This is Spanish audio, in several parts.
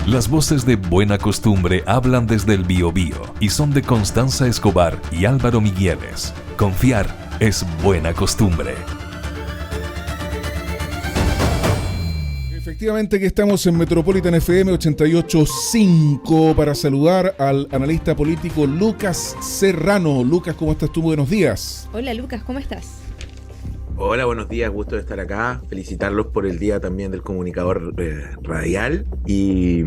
Las voces de Buena Costumbre hablan desde el Biobío y son de Constanza Escobar y Álvaro Migueles. Confiar es buena costumbre. Efectivamente que estamos en Metropolitan FM 88.5 para saludar al analista político Lucas Serrano. Lucas, ¿cómo estás tú? Buenos días. Hola Lucas, ¿cómo estás? Hola, buenos días, gusto de estar acá, felicitarlos por el día también del comunicador radial y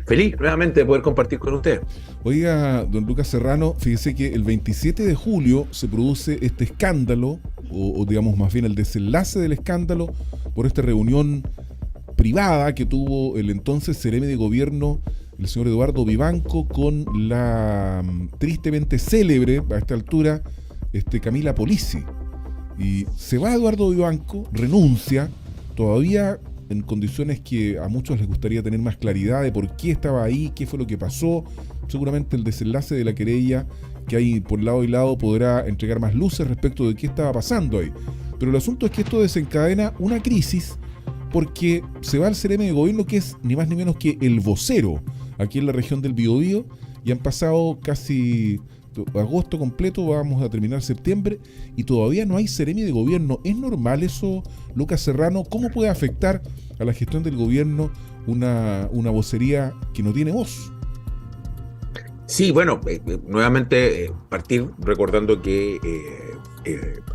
feliz nuevamente de poder compartir con ustedes. Oiga, don Lucas Serrano, fíjese que el 27 de julio se produce este escándalo, o digamos más bien el desenlace del escándalo por esta reunión privada que tuvo el entonces seremi de gobierno, el señor Eduardo Vivanco, con la tristemente célebre, a esta altura, Camila Polizzi. Y se va Eduardo Vivanco, renuncia, todavía en condiciones que a muchos les gustaría tener más claridad de por qué estaba ahí, qué fue lo que pasó. Seguramente el desenlace de la querella que hay por lado y lado podrá entregar más luces respecto de qué estaba pasando ahí. Pero el asunto es que esto desencadena una crisis porque se va el seremi de gobierno que es ni más ni menos que el vocero aquí en la región del Biobío, y han pasado casi agosto completo, vamos a terminar septiembre y todavía no hay seremi de gobierno. ¿Es normal eso, Lucas Serrano? ¿Cómo puede afectar a la gestión del gobierno una vocería que no tiene voz? Sí, bueno, nuevamente partir recordando que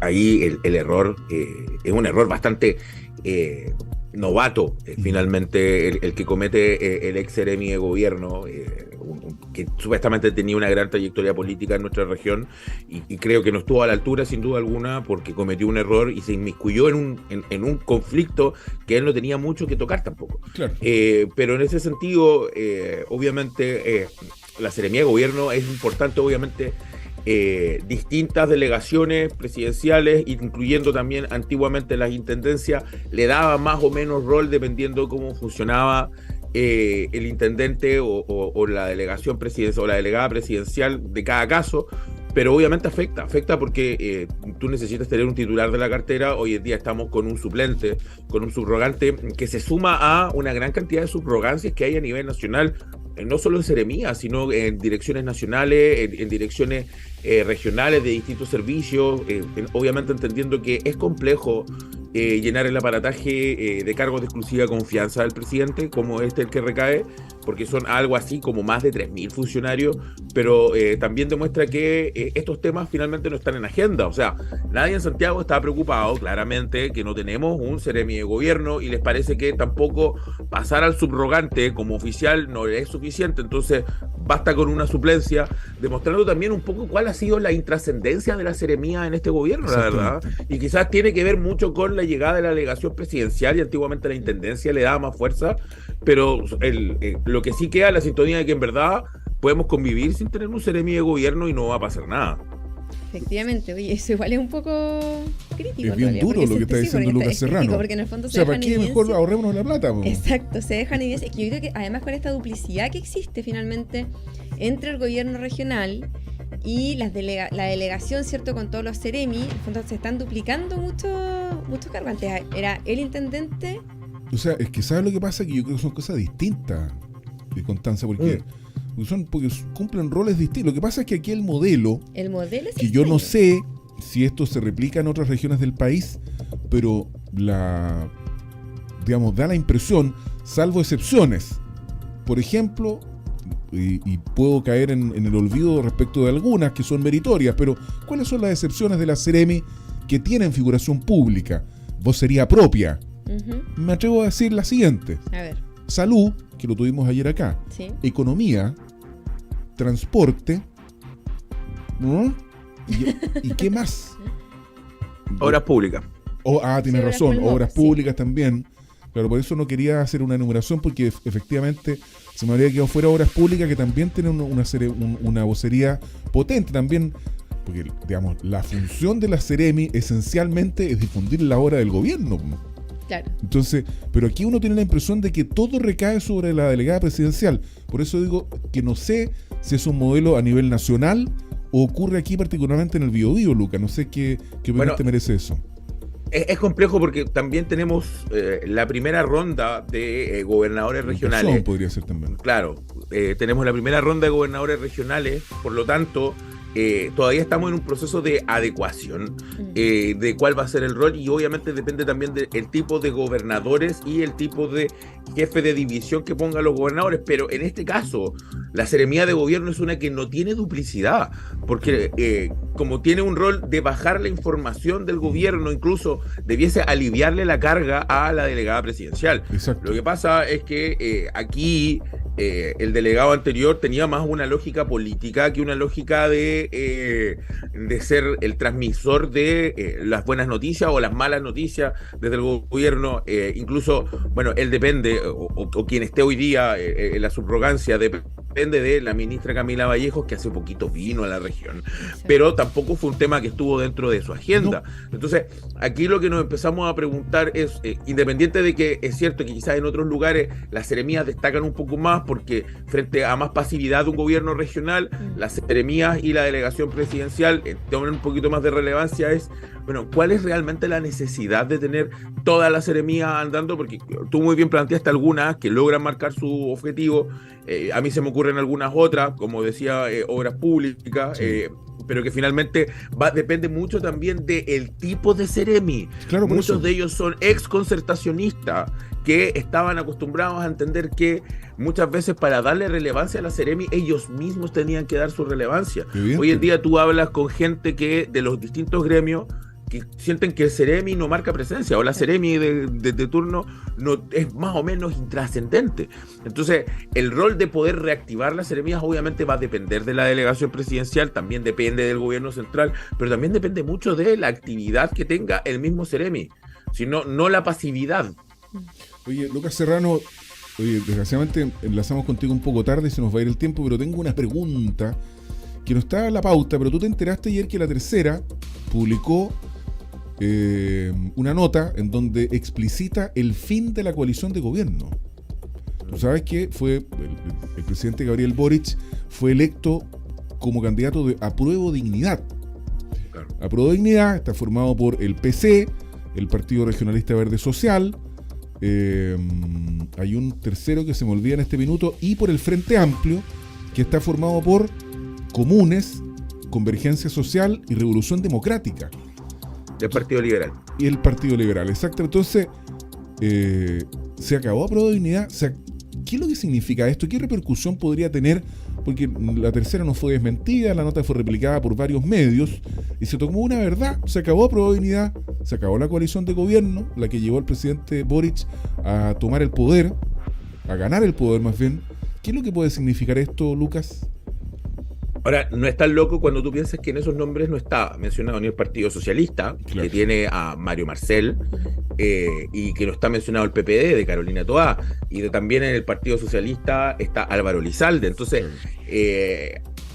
ahí el error es un error bastante novato, finalmente el que comete el ex seremi de gobierno, que supuestamente tenía una gran trayectoria política en nuestra región y creo que no estuvo a la altura sin duda alguna porque cometió un error y se inmiscuyó en un conflicto que él no tenía mucho que tocar tampoco. Claro. Pero en ese sentido, obviamente, la seremía de gobierno es importante, obviamente, distintas delegaciones presidenciales, incluyendo también antiguamente las intendencias, le daba más o menos rol dependiendo cómo funcionaba el intendente o la delegación presidencial o la delegada presidencial de cada caso, pero obviamente afecta porque tú necesitas tener un titular de la cartera. Hoy en día estamos con un suplente, con un subrogante que se suma a una gran cantidad de subrogancias que hay a nivel nacional, no solo en seremías, sino en direcciones nacionales, en direcciones regionales de distintos servicios, obviamente entendiendo que es complejo llenar el aparataje de cargos de exclusiva confianza del presidente, como el que recae, porque son algo así como más de 3.000 funcionarios, pero también demuestra que estos temas finalmente no están en agenda. O sea, nadie en Santiago está preocupado, claramente, que no tenemos un seremi de gobierno y les parece que tampoco pasar al subrogante como oficial no es suficiente, entonces basta con una suplencia, demostrando también un poco cuál ha sido la intrascendencia de la seremía en este gobierno, la verdad, y quizás tiene que ver mucho con la llegada de la delegación presidencial y antiguamente la intendencia le daba más fuerza, pero lo que sí queda la sintonía de que en verdad podemos convivir sin tener un seremi de gobierno y no va a pasar nada. Efectivamente, oye, eso igual es un poco crítico. Es bien duro lo que está diciendo Lucas Serrano. Porque en el fondo ¿para qué mejor ahorrémonos la plata? Exacto, se dejan evidencia. Es que yo creo que además con esta duplicidad que existe finalmente entre el gobierno regional y la delegación, ¿cierto? Con todos los seremi, en el fondo se están duplicando muchos cargos. Antes era el intendente. O sea, es que ¿sabes lo que pasa? Que yo creo que son cosas distintas, Constanza, porque cumplen roles distintos. Lo que pasa es que aquí el modelo es que yo no sé si esto se replica en otras regiones del país, pero da la impresión, salvo excepciones. Por ejemplo, y puedo caer en el olvido respecto de algunas que son meritorias, pero ¿cuáles son las excepciones de la seremi que tienen figuración pública, vocería propia? Me atrevo a decir la siguiente. A ver. Salud, que lo tuvimos ayer acá. Sí. Economía, transporte, ¿no? ¿Y qué más? Obras públicas. Tienes razón, obras públicas también. Claro, por eso no quería hacer una enumeración, porque efectivamente se me habría quedado fuera obras públicas, que también tienen una vocería potente también, porque digamos, la función de la seremi esencialmente es difundir la obra del gobierno. Claro. Entonces, pero aquí uno tiene la impresión de que todo recae sobre la delegada presidencial. Por eso digo que no sé si es un modelo a nivel nacional o ocurre aquí particularmente en el Biobío, Luca. No sé qué opinión te merece eso. Es complejo porque también tenemos la primera ronda de gobernadores regionales. Podría ser también. Claro, tenemos la primera ronda de gobernadores regionales, por lo tanto, todavía estamos en un proceso de adecuación de cuál va a ser el rol, y obviamente depende también del tipo de gobernadores y el tipo de jefe de división que pongan los gobernadores. Pero en este caso, la seremía de gobierno es una que no tiene duplicidad, porque como tiene un rol de bajar la información del gobierno, incluso debiese aliviarle la carga a la delegada presidencial. Exacto. Lo que pasa es que aquí el delegado anterior tenía más una lógica política que una lógica de ser el transmisor de las buenas noticias o las malas noticias desde el gobierno. Incluso, bueno, él depende, o quien esté hoy día en la subrogancia, depende de la ministra Camila Vallejos, que hace poquito vino a la región, sí, pero tampoco fue un tema que estuvo dentro de su agenda. No. Entonces, aquí lo que nos empezamos a preguntar es, independiente de que es cierto que quizás en otros lugares las seremías destacan un poco más, porque frente a más pasividad de un gobierno regional, las seremías y la delegación presidencial toman un poquito más de relevancia, es, bueno, ¿cuál es realmente la necesidad de tener toda la seremía andando? Porque tú muy bien planteaste algunas que logran marcar su objetivo. A mí se me ocurren algunas otras, como decía, obras públicas, sí, pero que finalmente depende mucho también del tipo de seremi. Claro, muchos de ellos son ex concertacionistas que estaban acostumbrados a entender que muchas veces para darle relevancia a la seremi ellos mismos tenían que dar su relevancia. Hoy en día tú hablas con gente que de los distintos gremios que sienten que el seremi no marca presencia, o la seremi de turno no, es más o menos intrascendente. Entonces, el rol de poder reactivar las seremías obviamente va a depender de la delegación presidencial, también depende del gobierno central, pero también depende mucho de la actividad que tenga el mismo seremi, sino no la pasividad. Oye, Lucas Serrano, desgraciadamente enlazamos contigo un poco tarde y se nos va a ir el tiempo, pero tengo una pregunta que no está en la pauta, pero tú te enteraste ayer que La Tercera publicó una nota en donde explicita el fin de la coalición de gobierno. Tú sabes que fue el presidente Gabriel Boric fue electo como candidato de Apruebo Dignidad. Claro. Apruebo Dignidad está formado por el PC, el Partido Regionalista Verde Social, hay un tercero que se me olvida en este minuto, y por el Frente Amplio, que está formado por Comunes, Convergencia Social y Revolución Democrática. El Partido Liberal. Y el Partido Liberal, exacto. Entonces, se acabó Apruebo Dignidad. O sea, ¿qué es lo que significa esto? ¿Qué repercusión podría tener? Porque La Tercera no fue desmentida, la nota fue replicada por varios medios y se tomó una verdad. Se acabó Apruebo Dignidad, se acabó la coalición de gobierno, la que llevó al presidente Boric a tomar el poder, a ganar el poder más bien. ¿Qué es lo que puede significar esto, Lucas? Ahora, no es tan loco cuando tú piensas que en esos nombres no está mencionado ni el Partido Socialista, claro, que tiene a Mario Marcel, y que no está mencionado el PPD de Carolina Toá, y también en el Partido Socialista está Álvaro Lizalde. Entonces,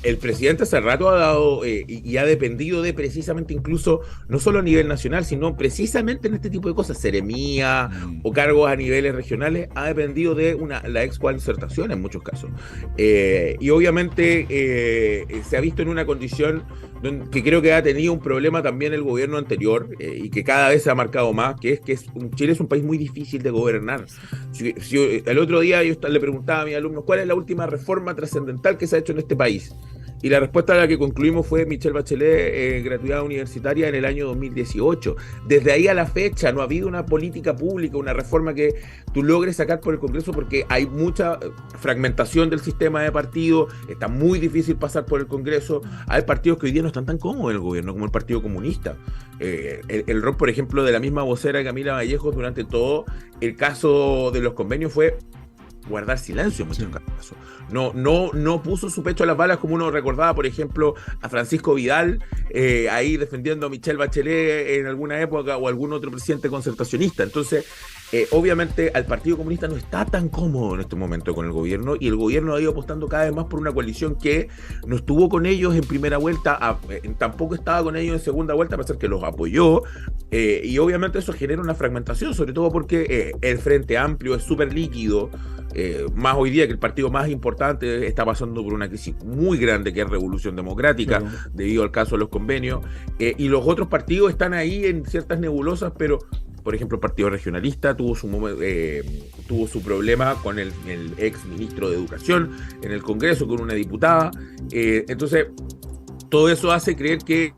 el presidente hace rato ha dado y ha dependido de precisamente, incluso no solo a nivel nacional, sino precisamente en este tipo de cosas, seremía o cargos a niveles regionales, ha dependido de la ex concertación en muchos casos. Y obviamente se ha visto en una condición que creo que ha tenido un problema también el gobierno anterior, y que cada vez se ha marcado más, que es que Chile es un país muy difícil de gobernar. El otro día yo le preguntaba a mis alumnos cuál es la última reforma trascendental que se ha hecho en este país. Y la respuesta a la que concluimos fue Michelle Bachelet, gratuidad universitaria en el año 2018. Desde ahí a la fecha no ha habido una política pública, una reforma que tú logres sacar por el Congreso, porque hay mucha fragmentación del sistema de partidos, está muy difícil pasar por el Congreso. Hay partidos que hoy día no están tan cómodos en el gobierno, como el Partido Comunista. El rol, por ejemplo, de la misma vocera Camila Vallejos durante todo el caso de los convenios fue guardar silencio en muchos casos. No puso su pecho a las balas, como uno recordaba, por ejemplo, a Francisco Vidal, ahí defendiendo a Michelle Bachelet en alguna época, o algún otro presidente concertacionista. Entonces, obviamente al Partido Comunista no está tan cómodo en este momento con el gobierno, y el gobierno ha ido apostando cada vez más por una coalición que no estuvo con ellos en primera vuelta, tampoco estaba con ellos en segunda vuelta, a pesar que los apoyó, y obviamente eso genera una fragmentación, sobre todo porque el Frente Amplio es súper líquido, más hoy día que el partido más importante está pasando por una crisis muy grande que es Revolución Democrática, claro, debido al caso de los convenios, y los otros partidos están ahí en ciertas nebulosas, pero por ejemplo el Partido Regionalista tuvo su problema con el ex ministro de Educación en el Congreso, con una diputada, entonces todo eso hace creer que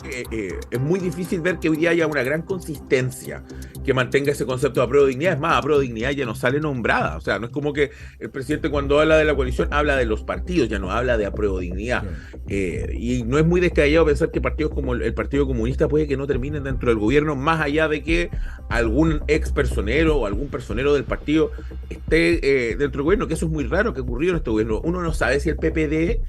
es muy difícil ver que hoy día haya una gran consistencia que mantenga ese concepto de apruebo dignidad. Es más, apruebo dignidad ya no sale nombrada. O sea, no es como que el presidente cuando habla de la coalición habla de los partidos, ya no habla de apruebo dignidad. Y no es muy descabellado pensar que partidos como el Partido Comunista puede que no terminen dentro del gobierno, más allá de que algún ex personero o algún personero del partido esté dentro del gobierno, que eso es muy raro que ocurrió en este gobierno. Uno no sabe si el PPD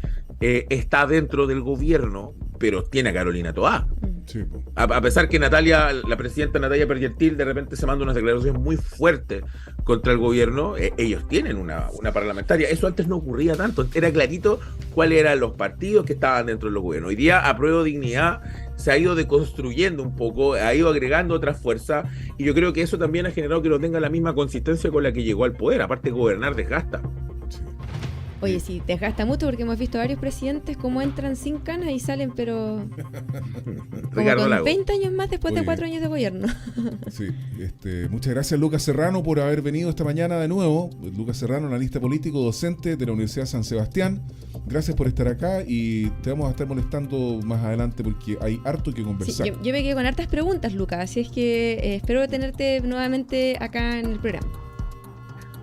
está dentro del gobierno, pero tiene a Carolina Toá. Sí. A pesar que la presidenta Natalia Pergentil de repente se manda unas declaraciones muy fuertes contra el gobierno, ellos tienen una parlamentaria. Eso antes no ocurría tanto, era clarito cuáles eran los partidos que estaban dentro del gobierno. Hoy día apruebo dignidad se ha ido deconstruyendo un poco, ha ido agregando otras fuerzas, y yo creo que eso también ha generado que no tenga la misma consistencia con la que llegó al poder. Aparte, gobernar desgasta. Oye, sí, desgasta mucho, porque hemos visto varios presidentes como entran sin canas y salen, pero como con 20 años más después de 4 años de gobierno. Sí, muchas gracias, Lucas Serrano, por haber venido esta mañana de nuevo. Lucas Serrano, analista político, docente de la Universidad San Sebastián. Gracias por estar acá y te vamos a estar molestando más adelante porque hay harto que conversar. Sí, yo me quedé con hartas preguntas, Lucas, así es que espero tenerte nuevamente acá en el programa.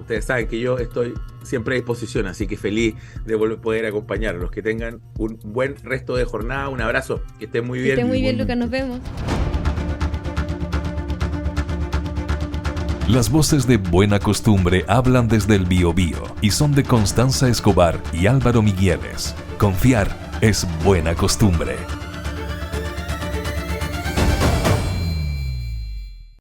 Ustedes saben que yo estoy siempre a disposición, así que feliz de poder acompañarlos. Que tengan un buen resto de jornada. Un abrazo, que estén muy bien. Que estén muy bien, Lucas, nos vemos. Las voces de Buena Costumbre hablan desde el Biobío y son de Constanza Escobar y Álvaro Migueles. Confiar es buena costumbre.